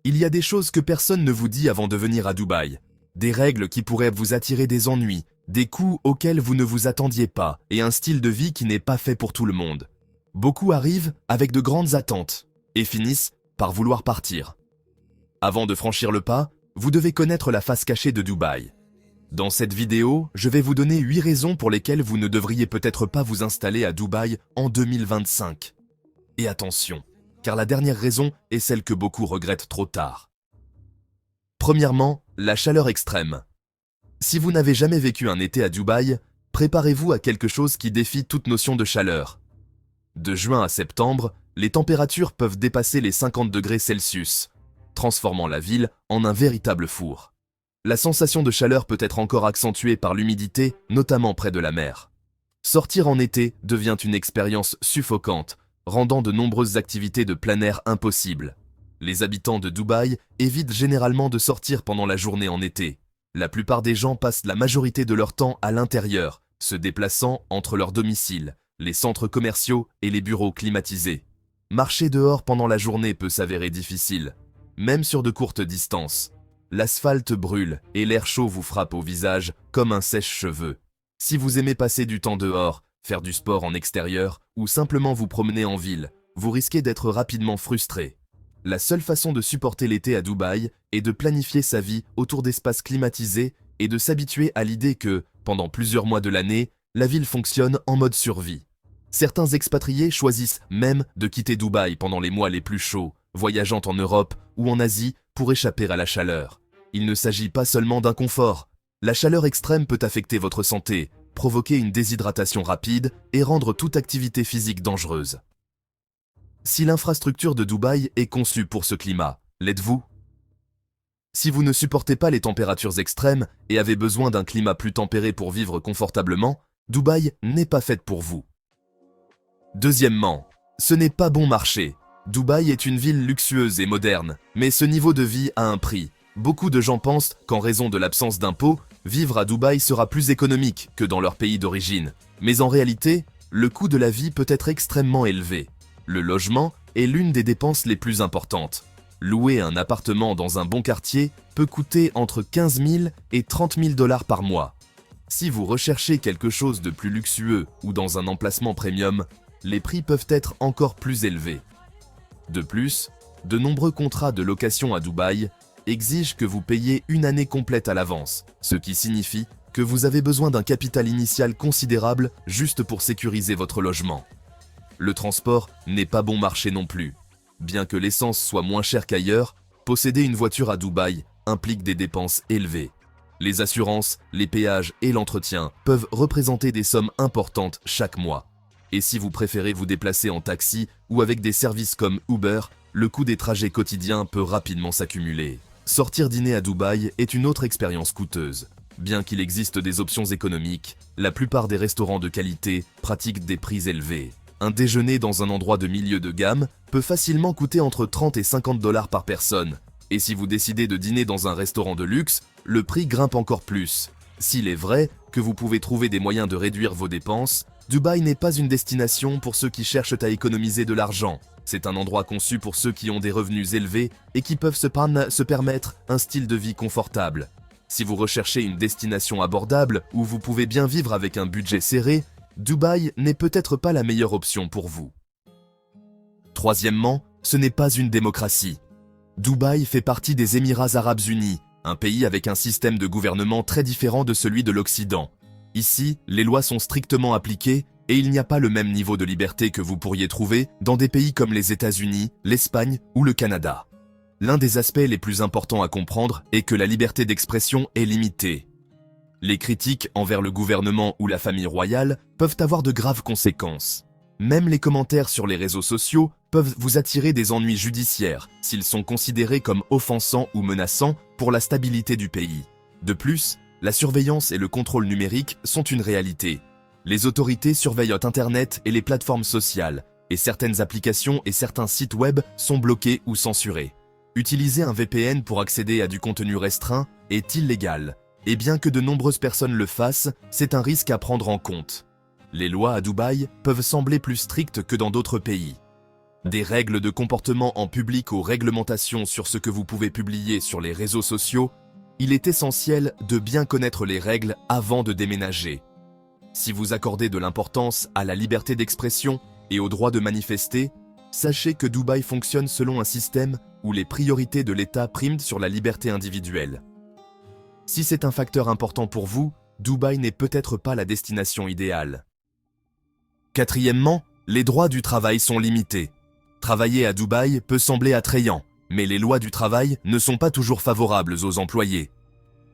Il y a des choses que personne ne vous dit avant de venir à Dubaï. Des règles qui pourraient vous attirer des ennuis, des coûts auxquels vous ne vous attendiez pas, et un style de vie qui n'est pas fait pour tout le monde. Beaucoup arrivent avec de grandes attentes, et finissent par vouloir partir. Avant de franchir le pas, vous devez connaître la face cachée de Dubaï. Dans cette vidéo, je vais vous donner 8 raisons pour lesquelles vous ne devriez peut-être pas vous installer à Dubaï en 2025. Et attention, car la dernière raison est celle que beaucoup regrettent trop tard. Premièrement, la chaleur extrême. Si vous n'avez jamais vécu un été à Dubaï, préparez-vous à quelque chose qui défie toute notion de chaleur. De juin à septembre, les températures peuvent dépasser les 50 degrés Celsius, transformant la ville en un véritable four. La sensation de chaleur peut être encore accentuée par l'humidité, notamment près de la mer. Sortir en été devient une expérience suffocante, rendant de nombreuses activités de plein air impossibles. Les habitants de Dubaï évitent généralement de sortir pendant la journée en été. La plupart des gens passent la majorité de leur temps à l'intérieur, se déplaçant entre leurs domiciles, les centres commerciaux et les bureaux climatisés. Marcher dehors pendant la journée peut s'avérer difficile, même sur de courtes distances. L'asphalte brûle et l'air chaud vous frappe au visage comme un sèche-cheveux. Si vous aimez passer du temps dehors, faire du sport en extérieur ou simplement vous promener en ville, vous risquez d'être rapidement frustré. La seule façon de supporter l'été à Dubaï est de planifier sa vie autour d'espaces climatisés et de s'habituer à l'idée que, pendant plusieurs mois de l'année, la ville fonctionne en mode survie. Certains expatriés choisissent même de quitter Dubaï pendant les mois les plus chauds, voyageant en Europe ou en Asie pour échapper à la chaleur. Il ne s'agit pas seulement d'un confort. La chaleur extrême peut affecter votre santé, provoquer une déshydratation rapide et rendre toute activité physique dangereuse. Si l'infrastructure de Dubaï est conçue pour ce climat, l'êtes-vous? Si vous ne supportez pas les températures extrêmes et avez besoin d'un climat plus tempéré pour vivre confortablement, Dubaï n'est pas faite pour vous. Deuxièmement, ce n'est pas bon marché. Dubaï est une ville luxueuse et moderne, mais ce niveau de vie a un prix. Beaucoup de gens pensent qu'en raison de l'absence d'impôts, vivre à Dubaï sera plus économique que dans leur pays d'origine. Mais en réalité, le coût de la vie peut être extrêmement élevé. Le logement est l'une des dépenses les plus importantes. Louer un appartement dans un bon quartier peut coûter entre 15 000 et 30 000 $ par mois. Si vous recherchez quelque chose de plus luxueux ou dans un emplacement premium, les prix peuvent être encore plus élevés. De plus, de nombreux contrats de location à Dubaï exigent que vous payiez une année complète à l'avance, ce qui signifie que vous avez besoin d'un capital initial considérable juste pour sécuriser votre logement. Le transport n'est pas bon marché non plus. Bien que l'essence soit moins chère qu'ailleurs, posséder une voiture à Dubaï implique des dépenses élevées. Les assurances, les péages et l'entretien peuvent représenter des sommes importantes chaque mois. Et si vous préférez vous déplacer en taxi ou avec des services comme Uber, le coût des trajets quotidiens peut rapidement s'accumuler. Sortir dîner à Dubaï est une autre expérience coûteuse. Bien qu'il existe des options économiques, la plupart des restaurants de qualité pratiquent des prix élevés. Un déjeuner dans un endroit de milieu de gamme peut facilement coûter entre 30 et 50 $ par personne. Et si vous décidez de dîner dans un restaurant de luxe, le prix grimpe encore plus. S'il est vrai que vous pouvez trouver des moyens de réduire vos dépenses, Dubaï n'est pas une destination pour ceux qui cherchent à économiser de l'argent. C'est un endroit conçu pour ceux qui ont des revenus élevés et qui peuvent se permettre un style de vie confortable. Si vous recherchez une destination abordable où vous pouvez bien vivre avec un budget serré, Dubaï n'est peut-être pas la meilleure option pour vous. Troisièmement, ce n'est pas une démocratie. Dubaï fait partie des Émirats arabes unis, un pays avec un système de gouvernement très différent de celui de l'Occident. Ici, les lois sont strictement appliquées et il n'y a pas le même niveau de liberté que vous pourriez trouver dans des pays comme les États-Unis, l'Espagne ou le Canada. L'un des aspects les plus importants à comprendre est que la liberté d'expression est limitée. Les critiques envers le gouvernement ou la famille royale peuvent avoir de graves conséquences. Même les commentaires sur les réseaux sociaux peuvent vous attirer des ennuis judiciaires s'ils sont considérés comme offensants ou menaçants pour la stabilité du pays. De plus, la surveillance et le contrôle numérique sont une réalité. Les autorités surveillent Internet et les plateformes sociales, et certaines applications et certains sites web sont bloqués ou censurés. Utiliser un VPN pour accéder à du contenu restreint est illégal. Et bien que de nombreuses personnes le fassent, c'est un risque à prendre en compte. Les lois à Dubaï peuvent sembler plus strictes que dans d'autres pays. Des règles de comportement en public aux réglementations sur ce que vous pouvez publier sur les réseaux sociaux, il est essentiel de bien connaître les règles avant de déménager. Si vous accordez de l'importance à la liberté d'expression et au droit de manifester, sachez que Dubaï fonctionne selon un système où les priorités de l'État priment sur la liberté individuelle. Si c'est un facteur important pour vous, Dubaï n'est peut-être pas la destination idéale. Quatrièmement, les droits du travail sont limités. Travailler à Dubaï peut sembler attrayant, mais les lois du travail ne sont pas toujours favorables aux employés.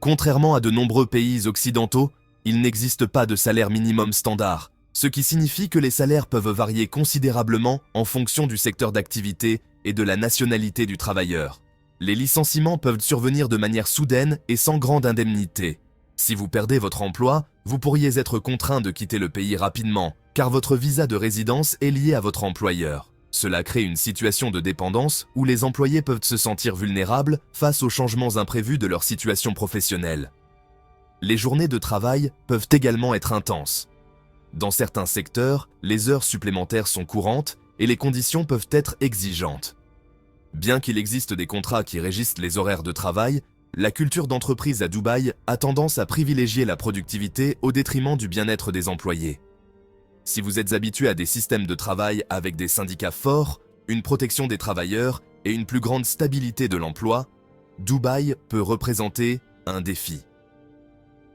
Contrairement à de nombreux pays occidentaux, il n'existe pas de salaire minimum standard, ce qui signifie que les salaires peuvent varier considérablement en fonction du secteur d'activité et de la nationalité du travailleur. Les licenciements peuvent survenir de manière soudaine et sans grande indemnité. Si vous perdez votre emploi, vous pourriez être contraint de quitter le pays rapidement, car votre visa de résidence est lié à votre employeur. Cela crée une situation de dépendance où les employés peuvent se sentir vulnérables face aux changements imprévus de leur situation professionnelle. Les journées de travail peuvent également être intenses. Dans certains secteurs, les heures supplémentaires sont courantes et les conditions peuvent être exigeantes. Bien qu'il existe des contrats qui régissent les horaires de travail, la culture d'entreprise à Dubaï a tendance à privilégier la productivité au détriment du bien-être des employés. Si vous êtes habitué à des systèmes de travail avec des syndicats forts, une protection des travailleurs et une plus grande stabilité de l'emploi, Dubaï peut représenter un défi.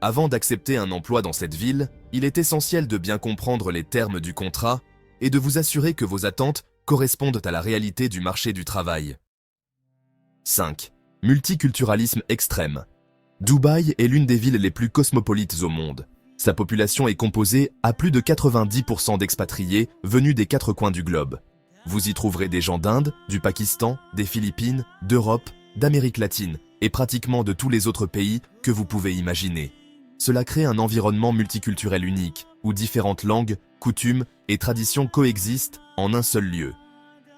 Avant d'accepter un emploi dans cette ville, il est essentiel de bien comprendre les termes du contrat et de vous assurer que vos attentes correspondent à la réalité du marché du travail. 5. Multiculturalisme extrême. Dubaï est l'une des villes les plus cosmopolites au monde. Sa population est composée à plus de 90% d'expatriés venus des 4 coins du globe. Vous y trouverez des gens d'Inde, du Pakistan, des Philippines, d'Europe, d'Amérique latine et pratiquement de tous les autres pays que vous pouvez imaginer. Cela crée un environnement multiculturel unique, où différentes langues, coutumes et traditions coexistent en un seul lieu.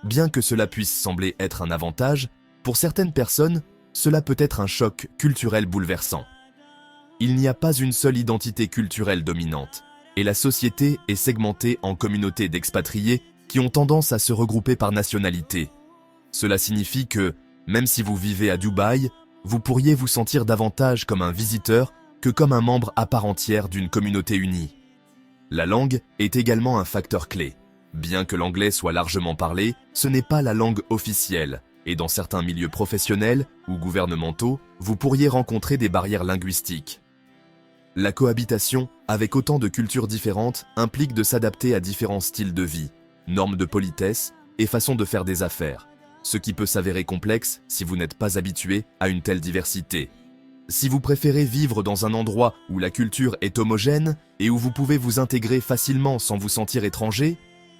Bien que cela puisse sembler être un avantage, pour certaines personnes, cela peut être un choc culturel bouleversant. Il n'y a pas une seule identité culturelle dominante, et la société est segmentée en communautés d'expatriés qui ont tendance à se regrouper par nationalité. Cela signifie que, même si vous vivez à Dubaï, vous pourriez vous sentir davantage comme un visiteur que comme un membre à part entière d'une communauté unie. La langue est également un facteur clé. Bien que l'anglais soit largement parlé, ce n'est pas la langue officielle, et dans certains milieux professionnels ou gouvernementaux, vous pourriez rencontrer des barrières linguistiques. La cohabitation, avec autant de cultures différentes, implique de s'adapter à différents styles de vie, normes de politesse et façons de faire des affaires, ce qui peut s'avérer complexe si vous n'êtes pas habitué à une telle diversité. Si vous préférez vivre dans un endroit où la culture est homogène et où vous pouvez vous intégrer facilement sans vous sentir étranger,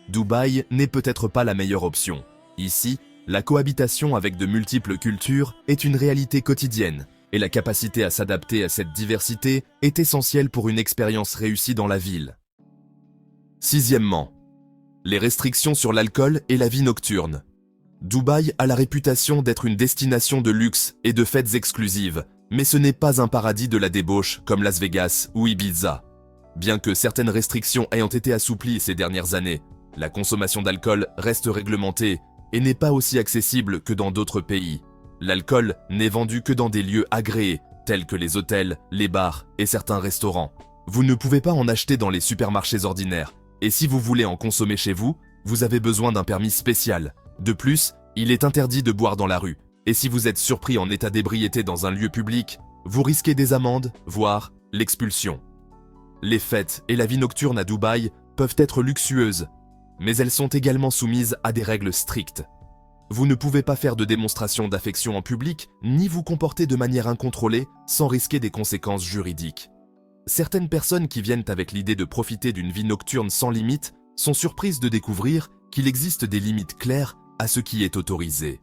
Dubaï n'est peut-être pas la meilleure option. Ici, la cohabitation avec de multiples cultures est une réalité quotidienne, et la capacité à s'adapter à cette diversité est essentielle pour une expérience réussie dans la ville. Sixièmement, les restrictions sur l'alcool et la vie nocturne. Dubaï a la réputation d'être une destination de luxe et de fêtes exclusives, mais ce n'est pas un paradis de la débauche comme Las Vegas ou Ibiza. Bien que certaines restrictions ayant été assouplies ces dernières années, la consommation d'alcool reste réglementée et n'est pas aussi accessible que dans d'autres pays. L'alcool n'est vendu que dans des lieux agréés, tels que les hôtels, les bars et certains restaurants. Vous ne pouvez pas en acheter dans les supermarchés ordinaires, et si vous voulez en consommer chez vous, vous avez besoin d'un permis spécial. De plus, il est interdit de boire dans la rue, et si vous êtes surpris en état d'ébriété dans un lieu public, vous risquez des amendes, voire l'expulsion. Les fêtes et la vie nocturne à Dubaï peuvent être luxueuses, mais elles sont également soumises à des règles strictes. Vous ne pouvez pas faire de démonstration d'affection en public, ni vous comporter de manière incontrôlée sans risquer des conséquences juridiques. Certaines personnes qui viennent avec l'idée de profiter d'une vie nocturne sans limite sont surprises de découvrir qu'il existe des limites claires à ce qui est autorisé.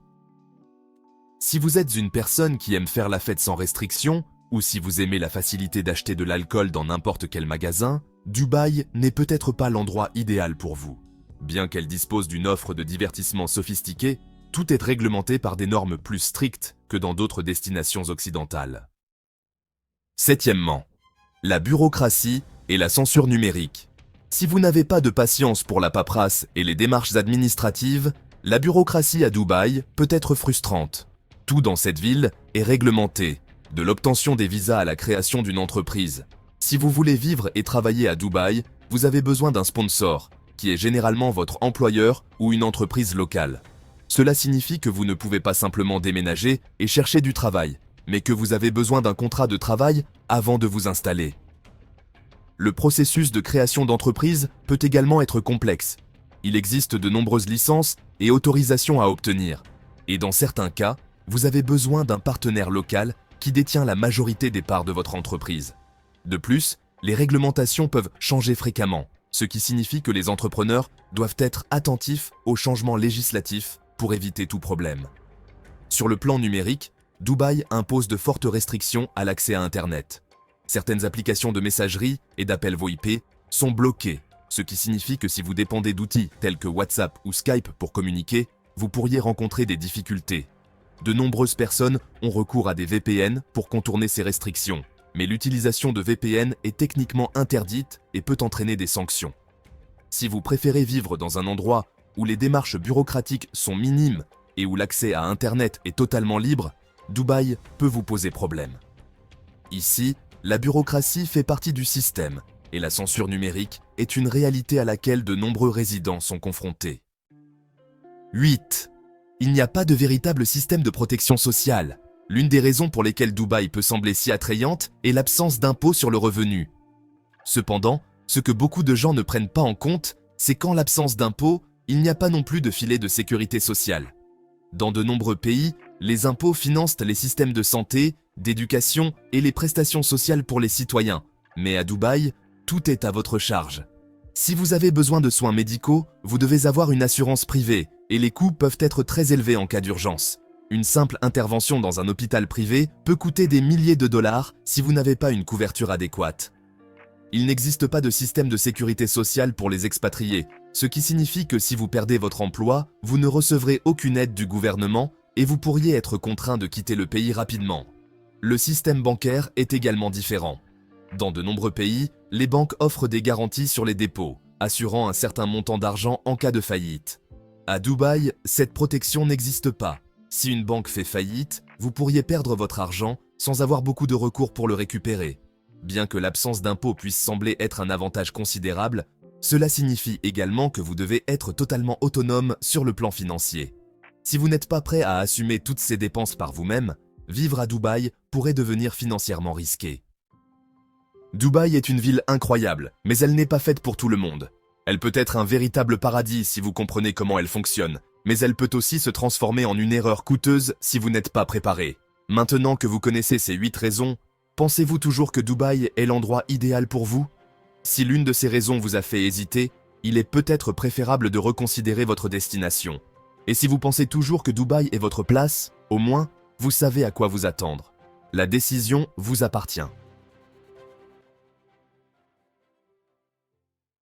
Si vous êtes une personne qui aime faire la fête sans restriction, ou si vous aimez la facilité d'acheter de l'alcool dans n'importe quel magasin, Dubaï n'est peut-être pas l'endroit idéal pour vous. Bien qu'elle dispose d'une offre de divertissement sophistiquée, tout est réglementé par des normes plus strictes que dans d'autres destinations occidentales. Septièmement, la bureaucratie et la censure numérique. Si vous n'avez pas de patience pour la paperasse et les démarches administratives, La bureaucratie à Dubaï peut être frustrante. Tout dans cette ville est réglementé, de l'obtention des visas à la création d'une entreprise. Si vous voulez vivre et travailler à Dubaï, vous avez besoin d'un sponsor, qui est généralement votre employeur ou une entreprise locale. Cela signifie que vous ne pouvez pas simplement déménager et chercher du travail, mais que vous avez besoin d'un contrat de travail avant de vous installer. Le processus de création d'entreprise peut également être complexe. Il existe de nombreuses licences et autorisations à obtenir. Et dans certains cas, vous avez besoin d'un partenaire local qui détient la majorité des parts de votre entreprise. De plus, les réglementations peuvent changer fréquemment, ce qui signifie que les entrepreneurs doivent être attentifs aux changements législatifs pour éviter tout problème. Sur le plan numérique, Dubaï impose de fortes restrictions à l'accès à Internet. Certaines applications de messagerie et d'appels VoIP sont bloquées, ce qui signifie que si vous dépendez d'outils tels que WhatsApp ou Skype pour communiquer, vous pourriez rencontrer des difficultés. De nombreuses personnes ont recours à des VPN pour contourner ces restrictions, mais l'utilisation de VPN est techniquement interdite et peut entraîner des sanctions. Si vous préférez vivre dans un endroit où les démarches bureaucratiques sont minimes et où l'accès à Internet est totalement libre, Dubaï peut vous poser problème. Ici, la bureaucratie fait partie du système et la censure numérique est une réalité à laquelle de nombreux résidents sont confrontés. 8. Il n'y a pas de véritable système de protection sociale. L'une des raisons pour lesquelles Dubaï peut sembler si attrayante est l'absence d'impôt sur le revenu. Cependant, ce que beaucoup de gens ne prennent pas en compte, c'est qu'en l'absence d'impôt, il n'y a pas non plus de filet de sécurité sociale. Dans de nombreux pays, les impôts financent les systèmes de santé, d'éducation et les prestations sociales pour les citoyens. Mais à Dubaï, tout est à votre charge. Si vous avez besoin de soins médicaux, vous devez avoir une assurance privée et les coûts peuvent être très élevés en cas d'urgence. Une simple intervention dans un hôpital privé peut coûter des milliers de dollars si vous n'avez pas une couverture adéquate. Il n'existe pas de système de sécurité sociale pour les expatriés, ce qui signifie que si vous perdez votre emploi, vous ne recevrez aucune aide du gouvernement et vous pourriez être contraint de quitter le pays rapidement. Le système bancaire est également différent. Dans de nombreux pays, les banques offrent des garanties sur les dépôts, assurant un certain montant d'argent en cas de faillite. À Dubaï, cette protection n'existe pas. Si une banque fait faillite, vous pourriez perdre votre argent sans avoir beaucoup de recours pour le récupérer. Bien que l'absence d'impôt puisse sembler être un avantage considérable, cela signifie également que vous devez être totalement autonome sur le plan financier. Si vous n'êtes pas prêt à assumer toutes ces dépenses par vous-même, vivre à Dubaï pourrait devenir financièrement risqué. Dubaï est une ville incroyable, mais elle n'est pas faite pour tout le monde. Elle peut être un véritable paradis si vous comprenez comment elle fonctionne, mais elle peut aussi se transformer en une erreur coûteuse si vous n'êtes pas préparé. Maintenant que vous connaissez ces 8 raisons, pensez-vous toujours que Dubaï est l'endroit idéal pour vous? Si l'une de ces raisons vous a fait hésiter, il est peut-être préférable de reconsidérer votre destination. Et si vous pensez toujours que Dubaï est votre place, au moins, vous savez à quoi vous attendre. La décision vous appartient.